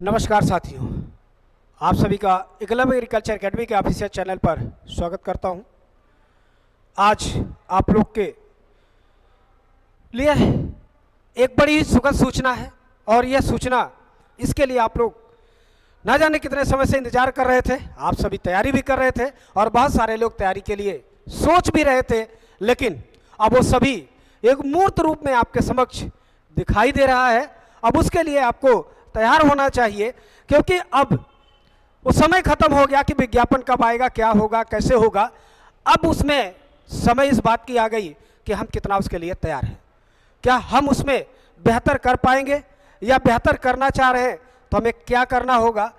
नमस्कार साथियों, आप सभी का एकलव्य एग्रीकल्चर एकेडमी के ऑफिशियल चैनल पर स्वागत करता हूं। आज आप लोग के लिए एक बड़ी सुखद सूचना है और यह सूचना इसके लिए आप लोग न जाने कितने समय से इंतजार कर रहे थे। आप सभी तैयारी भी कर रहे थे और बहुत सारे लोग तैयारी के लिए सोच भी रहे थे, लेकिन अब वो सभी एक मूर्त रूप में आपके समक्ष दिखाई दे रहा है। अब उसके लिए आपको तैयार होना चाहिए, क्योंकि अब वो समय खत्म हो गया कि विज्ञापन कब आएगा, क्या होगा, कैसे होगा। अब उसमें समय इस बात की आ गई कि हम कितना उसके लिए तैयार हैं, क्या हम उसमें बेहतर कर पाएंगे या बेहतर करना चाह रहे हैं तो हमें क्या करना होगा,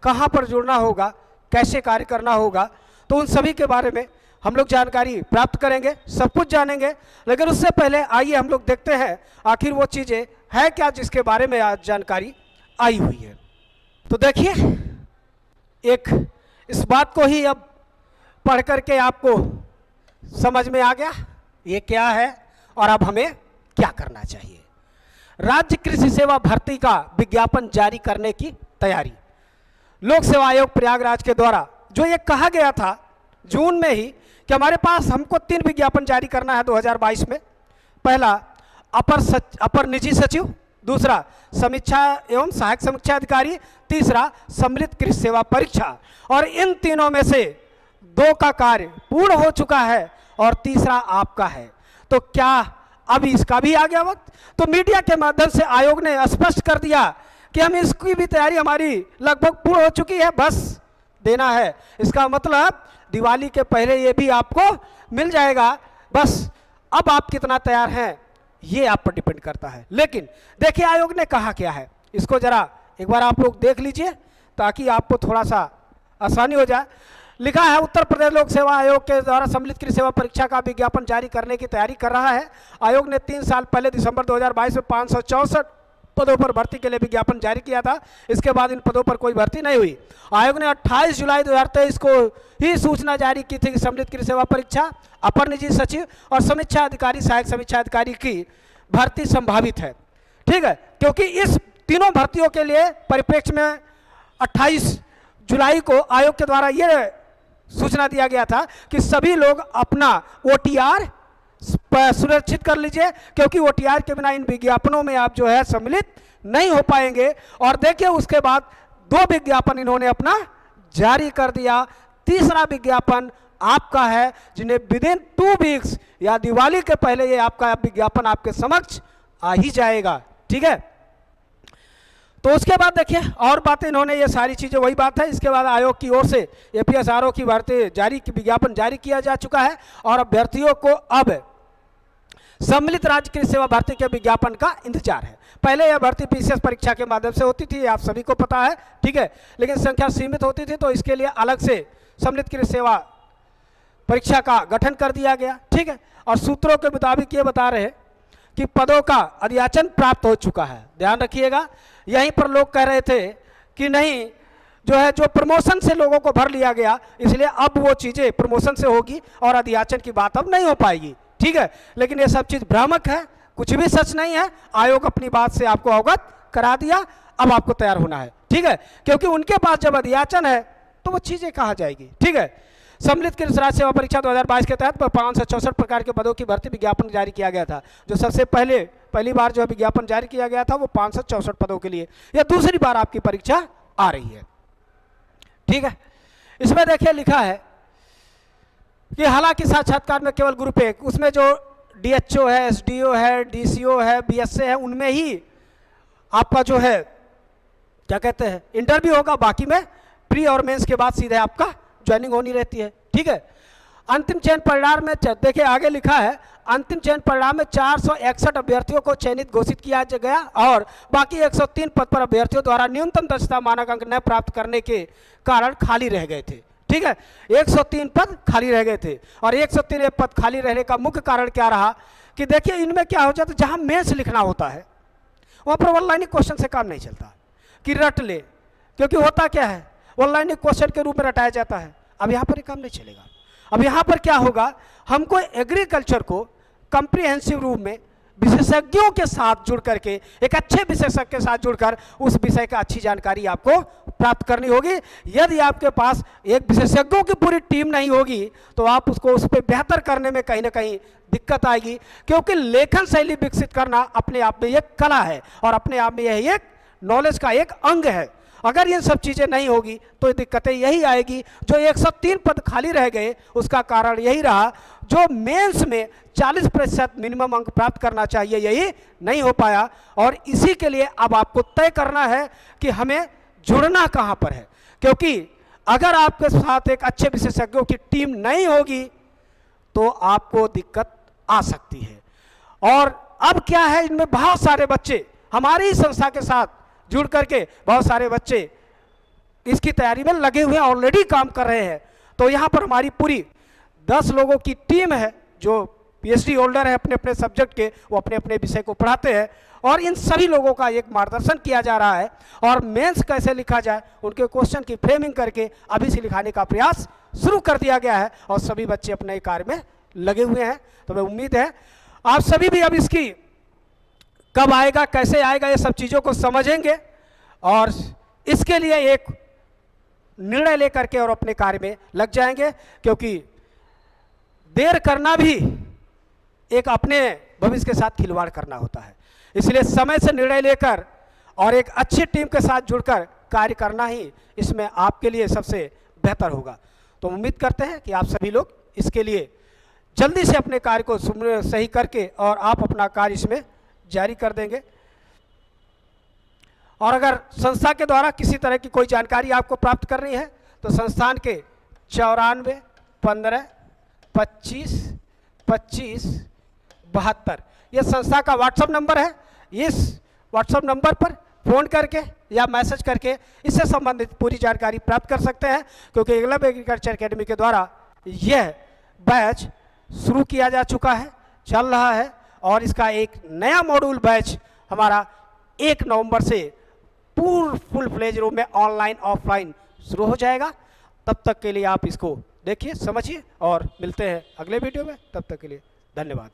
कहाँ पर जुड़ना होगा, कैसे कार्य करना होगा। तो उन सभी के बारे में हम लोग जानकारी प्राप्त करेंगे, सब कुछ जानेंगे। लेकिन उससे पहले आइए हम लोग देखते हैं आखिर वो चीज़ें है क्या जिसके बारे में आज जानकारी आई हुई है। तो देखिए, एक इस बात को ही अब पढ़ करके आपको समझ में आ गया ये क्या है और अब हमें क्या करना चाहिए। राज्य कृषि सेवा भर्ती का विज्ञापन जारी करने की तैयारी। लोक सेवा आयोग प्रयागराज के द्वारा जो ये कहा गया था जून में ही कि हमारे पास हमको 3 विज्ञापन जारी करना है 2022 में। पहला अपर निजी सचिव, दूसरा समीक्षा एवं सहायक समीक्षा अधिकारी, तीसरा सम्मिलित कृषि सेवा परीक्षा। और इन तीनों में से 2 का कार्य पूर्ण हो चुका है और तीसरा आपका है। तो क्या अभी इसका भी आ गया वक्त? तो मीडिया के माध्यम से आयोग ने स्पष्ट कर दिया कि हम इसकी भी तैयारी हमारी लगभग पूर्ण हो चुकी है, बस देना है। इसका मतलब दिवाली के पहले ये भी आपको मिल जाएगा। बस अब आप कितना तैयार हैं ये आप पर डिपेंड करता है। लेकिन देखिए आयोग ने कहा क्या है, इसको जरा एक बार आप लोग देख लीजिए ताकि आपको थोड़ा सा आसानी हो जाए। लिखा है, उत्तर प्रदेश लोक सेवा आयोग के द्वारा सम्मिलित कृषि सेवा परीक्षा का विज्ञापन जारी करने की तैयारी कर रहा है। आयोग ने 3 साल पहले दिसंबर 2022 में 564 पदों पर भर्ती के लिए विज्ञापन जारी किया था। इसके बाद इन पदों पर कोई भर्ती नहीं हुई। आयोग ने 28 जुलाई 2023 को ही सूचना जारी की थी कि सम्मिलित कृषि सेवा परीक्षा, अपर निजी सचिव और समीक्षा अधिकारी, सहायक समीक्षा अधिकारी की भर्ती संभावित है। ठीक है, क्योंकि इस तीनों भर्तियों के लिए परिप्रेक्ष्य में 28 जुलाई को आयोग के द्वारा यह सूचना दिया गया था कि सभी लोग अपना OTR सुरक्षित कर लीजिए, क्योंकि OTR के बिना इन विज्ञापनों में आप जो है सम्मिलित नहीं हो पाएंगे। और देखिए उसके बाद 2 विज्ञापन इन्होंने अपना जारी कर दिया। तीसरा विज्ञापन आपका है, जिन्हें विदिन 2 वीक्स या दिवाली के पहले ये आपका विज्ञापन आपके समक्ष आ ही जाएगा। ठीक है, तो उसके बाद देखिए और बातें इन्होंने ये सारी चीज़ें वही बात है। इसके बाद आयोग की ओर से APSRO की भर्ती विज्ञापन जारी किया जा चुका है और अभ्यर्थियों को अब सम्मिलित राज्य कृषि सेवा भर्ती के विज्ञापन का इंतजार है। पहले यह भर्ती PCS परीक्षा के माध्यम से होती थी, आप सभी को पता है। ठीक है, लेकिन संख्या सीमित होती थी, तो इसके लिए अलग से सम्मिलित कृषि सेवा परीक्षा का गठन कर दिया गया। ठीक है, और सूत्रों के मुताबिक ये बता रहे कि पदों का अधियाचन प्राप्त हो चुका है। ध्यान रखिएगा, यहीं पर लोग कह रहे थे कि नहीं जो प्रमोशन से लोगों को भर लिया गया, इसलिए अब वो चीज़ें प्रमोशन से होगी और अधियाचन की बात अब नहीं हो पाएगी। ठीक है, लेकिन ये सब चीज़ भ्रामक है, कुछ भी सच नहीं है। आयोग अपनी बात से आपको अवगत करा दिया, अब आपको तैयार होना है। ठीक है, क्योंकि उनके पास जब अधियाचन है तो वो चीज़ें कहाँ जाएगी। ठीक है, सम्मिलित कृषि राज्य सेवा परीक्षा 2022 के तहत 564 प्रकार के पदों की भर्ती विज्ञापन जारी किया गया था। जो सबसे पहली बार जो विज्ञापन जारी किया गया था वो 564 पदों के लिए, यह दूसरी बार आपकी परीक्षा आ रही है। ठीक है, इसमें देखिए लिखा है कि हालांकि साक्षात्कार में केवल ग्रुप 1, उसमें जो DHO है, SDO है, DCO है, BSA है, उनमें ही आपका जो है क्या कहते हैं इंटरव्यू होगा। बाकी में प्री और मेंस के बाद सीधे आपका ज्वाइनिंग होनी रहती है। ठीक है, अंतिम चयन परिणाम में देखिए आगे लिखा है, अंतिम चयन परिणाम में 461 अभ्यर्थियों को चयनित घोषित किया गया और बाकी 103 पद पर अभ्यर्थियों द्वारा न्यूनतम दक्षता मानक अंक न प्राप्त करने के कारण खाली रह गए थे। ठीक है, 103 पद खाली रह गए थे और 103 पद खाली रहने का मुख्य कारण क्या रहा कि देखिए इनमें क्या हो जाता है, जहाँ मेंस लिखना होता है वहाँ पर ऑनलाइन क्वेश्चन से काम नहीं चलता कि रट ले, क्योंकि होता क्या है ऑनलाइन क्वेश्चन के रूप में रटाया जाता है। अब यहाँ पर काम नहीं चलेगा। अब यहाँ पर क्या होगा, हमको एग्रीकल्चर को कंप्रीहेंसिव रूप में विशेषज्ञों के साथ जुड़ करके, एक अच्छे विशेषज्ञ के साथ जुड़कर उस विषय का अच्छी जानकारी आपको प्राप्त करनी होगी। यदि आपके पास एक विशेषज्ञों की पूरी टीम नहीं होगी तो आप उसको उस पर बेहतर करने में कहीं ना कहीं दिक्कत आएगी, क्योंकि लेखन शैली विकसित करना अपने आप में एक कला है और अपने आप में यह एक नॉलेज का एक अंग है। अगर ये सब चीज़ें नहीं होगी तो दिक्कतें यही आएगी। जो 103 पद खाली रह गए उसका कारण यही रहा, जो मेंस में 40% मिनिमम अंक प्राप्त करना चाहिए यही नहीं हो पाया। और इसी के लिए अब आपको तय करना है कि हमें जुड़ना कहाँ पर है, क्योंकि अगर आपके साथ एक अच्छे विशेषज्ञों की टीम नहीं होगी तो आपको दिक्कत आ सकती है। और अब क्या है, इनमें बहुत सारे बच्चे हमारी संस्था के साथ जुड़ करके बहुत सारे बच्चे इसकी तैयारी में लगे हुए हैं, ऑलरेडी काम कर रहे हैं। तो यहाँ पर हमारी पूरी 10 लोगों की टीम है जो पीएचडी होल्डर है अपने अपने सब्जेक्ट के, वो अपने अपने विषय को पढ़ाते हैं और इन सभी लोगों का एक मार्गदर्शन किया जा रहा है। और मेंस कैसे लिखा जाए उनके क्वेश्चन की फ्रेमिंग करके अभी से लिखाने का प्रयास शुरू कर दिया गया है और सभी बच्चे अपने कार्य में लगे हुए हैं। तो मैं उम्मीद है आप सभी भी अब इसकी कब आएगा, कैसे आएगा, ये सब चीज़ों को समझेंगे और इसके लिए एक निर्णय लेकर के और अपने कार्य में लग जाएंगे, क्योंकि देर करना भी एक अपने भविष्य के साथ खिलवाड़ करना होता है। इसलिए समय से निर्णय लेकर और एक अच्छी टीम के साथ जुड़कर कार्य करना ही इसमें आपके लिए सबसे बेहतर होगा। तो उम्मीद करते हैं कि आप सभी लोग इसके लिए जल्दी से अपने कार्य को सही करके और आप अपना कार्य इसमें जारी कर देंगे। और अगर संस्था के द्वारा किसी तरह की कोई जानकारी आपको प्राप्त करनी है तो संस्थान के 94 15 25 25 72 ये संस्था का व्हाट्सएप नंबर है। इस व्हाट्सएप नंबर पर फ़ोन करके या मैसेज करके इससे संबंधित पूरी जानकारी प्राप्त कर सकते हैं, क्योंकि एकलव्य एग्रीकल्चर एकेडमी के द्वारा यह बैच शुरू किया जा चुका है, चल रहा है और इसका एक नया मॉड्यूल बैच हमारा 1 नवंबर से फुल फ्लेज रूप में ऑनलाइन ऑफलाइन शुरू हो जाएगा। तब तक के लिए आप इसको देखिए, समझिए और मिलते हैं अगले वीडियो में। तब तक के लिए धन्यवाद।